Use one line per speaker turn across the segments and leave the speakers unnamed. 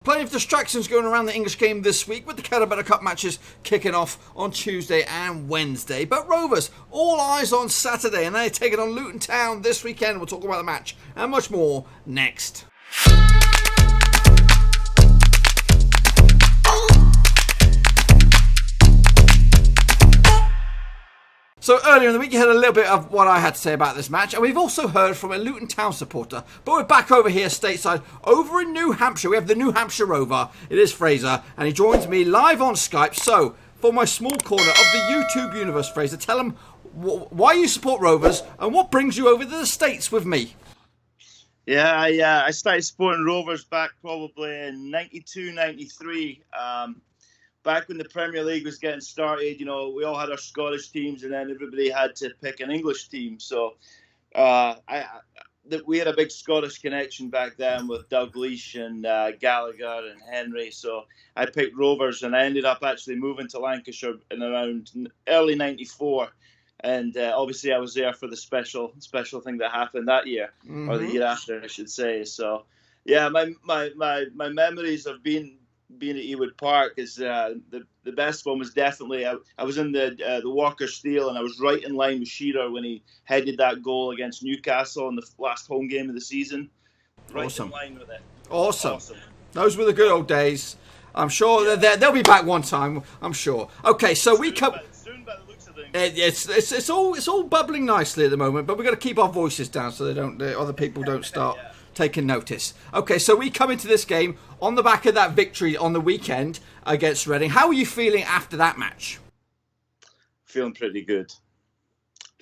Plenty of distractions going around the English game this week with the Caterpillar Cup matches kicking off on Tuesday and Wednesday. But Rovers, all eyes on Saturday, and they're taking on Luton Town this weekend. We'll talk about the match and much more next. So earlier in the week you heard a little bit of what I had to say about this match, and we've also heard from a Luton Town supporter. But we're back over here stateside, over in New Hampshire. We have the New Hampshire Rover. It is Fraser, and he joins me live on Skype. So for my small corner of the YouTube universe, Fraser, tell him why you support Rovers and what brings you over to the States with me.
Yeah, I started supporting Rovers back probably in 92, 93. Back when the Premier League was getting started, you know, we all had our Scottish teams, and then everybody had to pick an English team. So we had a big Scottish connection back then with Doug Leash and Gallagher and Henry. So I picked Rovers, and I ended up actually moving to Lancashire in around early '94. And obviously, I was there for the special thing that happened that year, or the year after, I should say. So, yeah, my memories of being at Ewood Park is the best one was definitely I was in the Walker Steel, and I was right in line with Shearer when he headed that goal against Newcastle in the last home game of the season. Right
Awesome.
In line with it.
Awesome. Those were the good old days. I'm sure they'll be back one time. I'm sure. Okay, so we come.
Soon by the looks of things.
It's all bubbling nicely at the moment, but we've got to keep our voices down so the other people don't start taking notice. Okay, so we come into this game on the back of that victory on the weekend against Reading. How are you feeling after that match?
Feeling pretty good.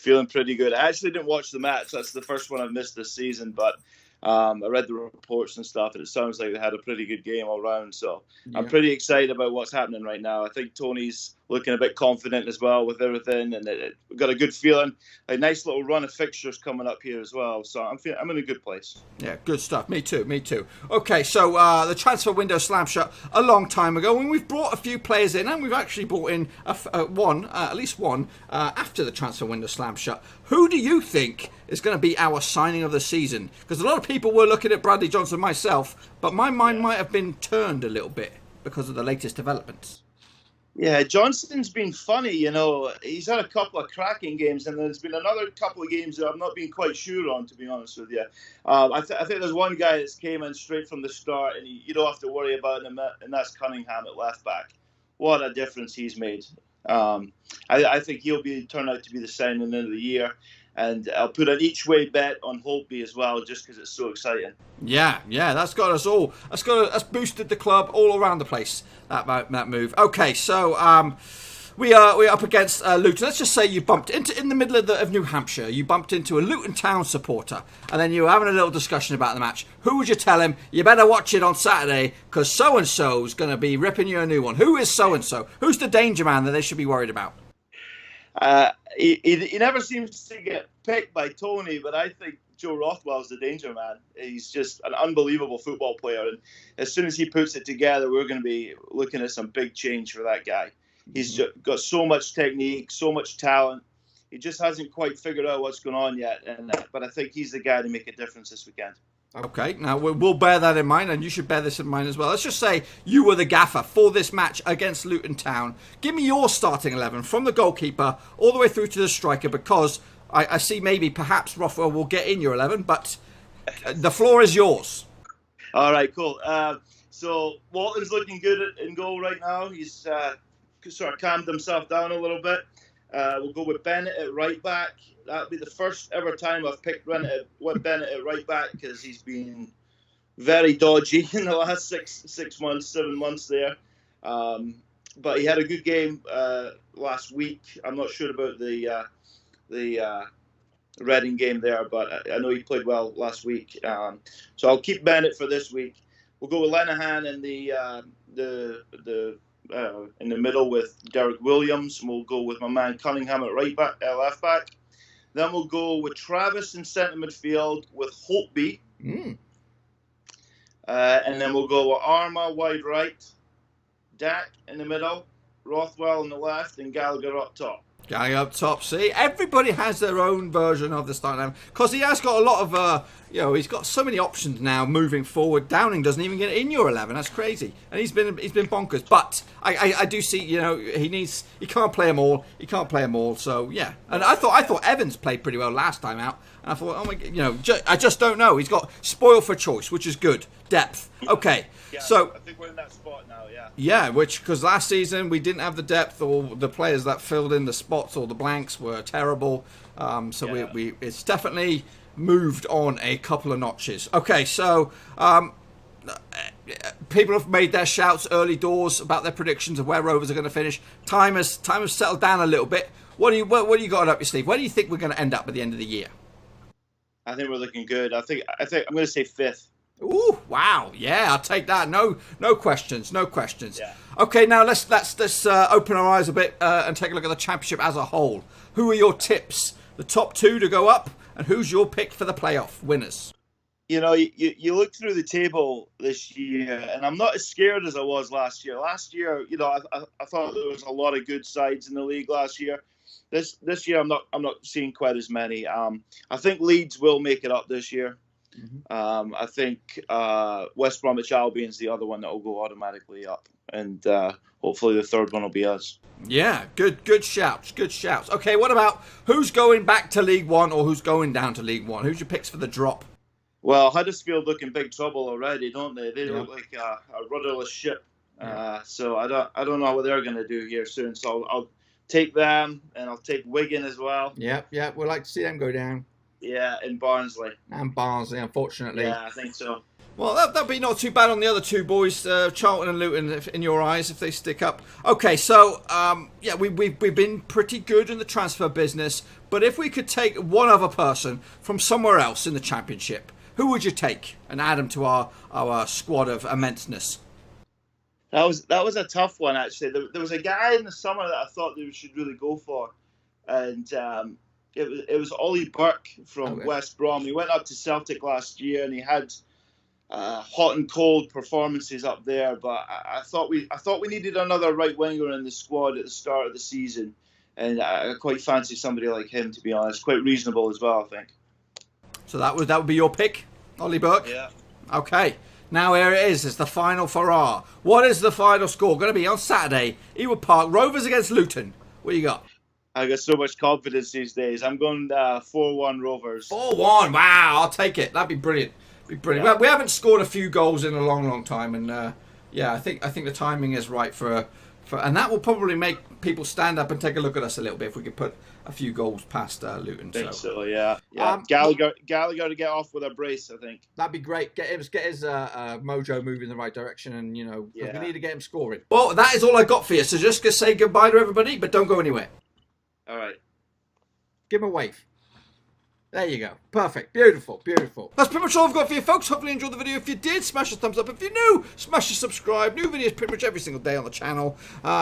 I actually didn't watch the match. That's the first one I've missed this season, but I read the reports and stuff, and it sounds like they had a pretty good game all round. So yeah. I'm pretty excited about what's happening right now. I think Tony's looking a bit confident as well with everything, and we've got a good feeling. A nice little run of fixtures coming up here as well. So I'm in a good place.
Yeah, good stuff. Me too. Okay, so the transfer window slammed shut a long time ago, and we've brought a few players in, and we've actually brought in at least one after the transfer window slammed shut. Who do you think is going to be our signing of the season? Because a lot of people were looking at Bradley Johnson, myself, but my mind might have been turned a little bit because of the latest developments.
Yeah, Johnston's been funny, you know. He's had a couple of cracking games, and there's been another couple of games that I've not been quite sure on, to be honest with you. I think there's one guy that's came in straight from the start, and you don't have to worry about him, and that's Cunningham at left back. What a difference he's made. I think he'll turn out to be the signing of the year. And I'll put an each-way bet on Holtby as well, just because it's so exciting. Yeah,
that's got us all. That's boosted the club all around the place. That move. Okay, so we are up against Luton. Let's just say you bumped in the middle of New Hampshire. You bumped into a Luton Town supporter, and then you were having a little discussion about the match. Who would you tell him? You better watch it on Saturday because so and so is going to be ripping you a new one. Who is so and so? Who's the danger man that they should be worried about?
He never seems to get picked by Tony, but I think Joe Rothwell's the danger man. He's just an unbelievable football player, and as soon as he puts it together, we're going to be looking at some big change for that guy. He's got so much technique, so much talent. He just hasn't quite figured out what's going on yet, but I think he's the guy to make a difference this weekend.
Okay, now we'll bear that in mind, and you should bear this in mind as well. Let's just say you were the gaffer for this match against Luton Town. Give me your starting 11 from the goalkeeper all the way through to the striker, because I see perhaps Rothwell will get in your 11, but the floor is yours.
All right, cool. So Walton's looking good in goal right now. He's sort of calmed himself down a little bit. We'll go with Bennett at right back. That'll be the first ever time I've picked Bennett at right back, because he's been very dodgy in the last 7 months there. But he had a good game last week. I'm not sure about the Reading game there, but I know he played well last week. So I'll keep Bennett for this week. We'll go with Lenihan in the middle with Derek Williams. We'll go with my man Cunningham at left back. Then we'll go with Travis in centre midfield with Holtby. And then we'll go with Armour wide right, Dak in the middle, Rothwell on the left, and Gallagher up top.
Gallagher up top. See, everybody has their own version of the starting 11, because he has got a lot of you know, he's got so many options now moving forward. Downing doesn't even get in your 11. That's crazy, and he's been bonkers. But I do see, you know, he can't play them all. He can't play them all. So yeah, and I thought Evans played pretty well last time out, and I thought, oh my, you know, I just don't know. He's got spoil for choice, which is good. Depth. Okay,
yeah,
so
I think we're in that spot now. Yeah.
Yeah, because last season we didn't have the depth, or the players that filled in the spots or the blanks were terrible. So
yeah.
it's definitely moved on a couple of notches. Okay, so people have made their shouts early doors about their predictions of where Rovers are going to finish. Time has settled down a little bit. What do you got up your sleeve? Where do you think we're going to end up at the end of the year?
I think we're looking good. I think I'm going to say 5th.
Ooh, wow. Yeah, I'll take that. No questions.
Yeah.
Okay, now let's open our eyes a bit and take a look at the championship as a whole. Who are your tips? The top 2 to go up, and who's your pick for the playoff winners?
You know, you look through the table this year, and I'm not as scared as I was last year. Last year, you know, I thought there was a lot of good sides in the league last year. This year, I'm not seeing quite as many. I think Leeds will make it up this year. Mm-hmm. I think West Bromwich Albion's the other one that will go automatically up, and hopefully the third one will be us.
Yeah, good shouts. Okay, what about who's going back to League One or who's going down to League One? Who's your picks for the drop?
Well, Huddersfield look in big trouble already, don't they? They look like a rudderless ship. Yeah. So I don't know what they're going to do here soon. So I'll take them, and I'll take Wigan as well.
Yeah, we'd like to see them go down.
Yeah, in Barnsley.
And Barnsley, unfortunately.
Yeah, I think so.
Well, that'd be not too bad on the other two boys, Charlton and Luton, in your eyes, if they stick up. Okay, so we've been pretty good in the transfer business, but if we could take one other person from somewhere else in the Championship, who would you take and add him to our squad of immenseness?
That was a tough one, actually. There was a guy in the summer that I thought they should really go for, and it was Ollie Burke from West Brom. He went up to Celtic last year, and he had hot and cold performances up there. But I thought we needed another right winger in the squad at the start of the season, and I quite fancy somebody like him, to be honest. Quite reasonable as well, I think.
So that would be your pick, Ollie Burke?
Yeah.
Okay. Now here it is. It's the final hurrah. What is the final score going to be on Saturday? Ewood Park, Rovers against Luton. What do you got?
I got so much confidence these days. I'm going 4-1 Rovers.
4-1. Wow, I'll take it. That'd be brilliant. Yeah. We haven't scored a few goals in a long time, and I think the timing is right for and that will probably make people stand up and take a look at us a little bit if we could put a few goals past Luton.
I think so, yeah. Gallagher to get off with a brace, I think.
That'd be great. Get his mojo moving in the right direction, and we need to get him scoring. Well, that is all I got for you. So just say goodbye to everybody, but don't go anywhere.
All right.
Give him a wave. There you go. Perfect. Beautiful. That's pretty much all I've got for you, folks. Hopefully you enjoyed the video. If you did, smash a thumbs up. If you're new, smash a subscribe. New videos pretty much every single day on the channel.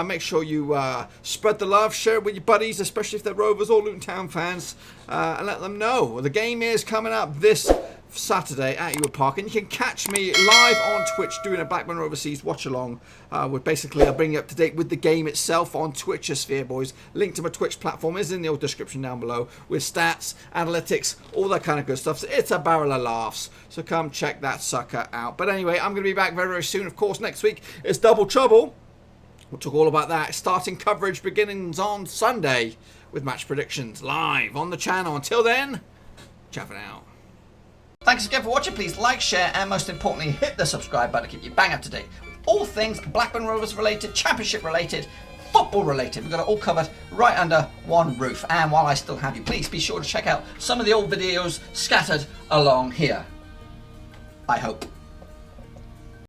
Make sure you spread the love. Share it with your buddies, especially if they're Rovers or Luton Town fans. And let them know. The game is coming up this Saturday at Ewood Park, and you can catch me live on Twitch doing a Blackburn Rovers watch along. With basically, I'll bring you up to date with the game itself on Twitchosphere, boys. Link to my Twitch platform is in the description down below with stats, analytics, all that kind of good stuff. So it's a barrel of laughs. So come check that sucker out. But anyway, I'm going to be back very soon. Of course, next week it's Double Trouble. We'll talk all about that. Starting coverage begins on Sunday with match predictions live on the channel. Until then, ciao for now. Thanks again for watching. Please like, share, and most importantly, hit the subscribe button to keep you bang up to date with all things Blackburn Rovers related, Championship related, football related. We've got it all covered right under one roof. And while I still have you, please be sure to check out some of the old videos scattered along here. I hope.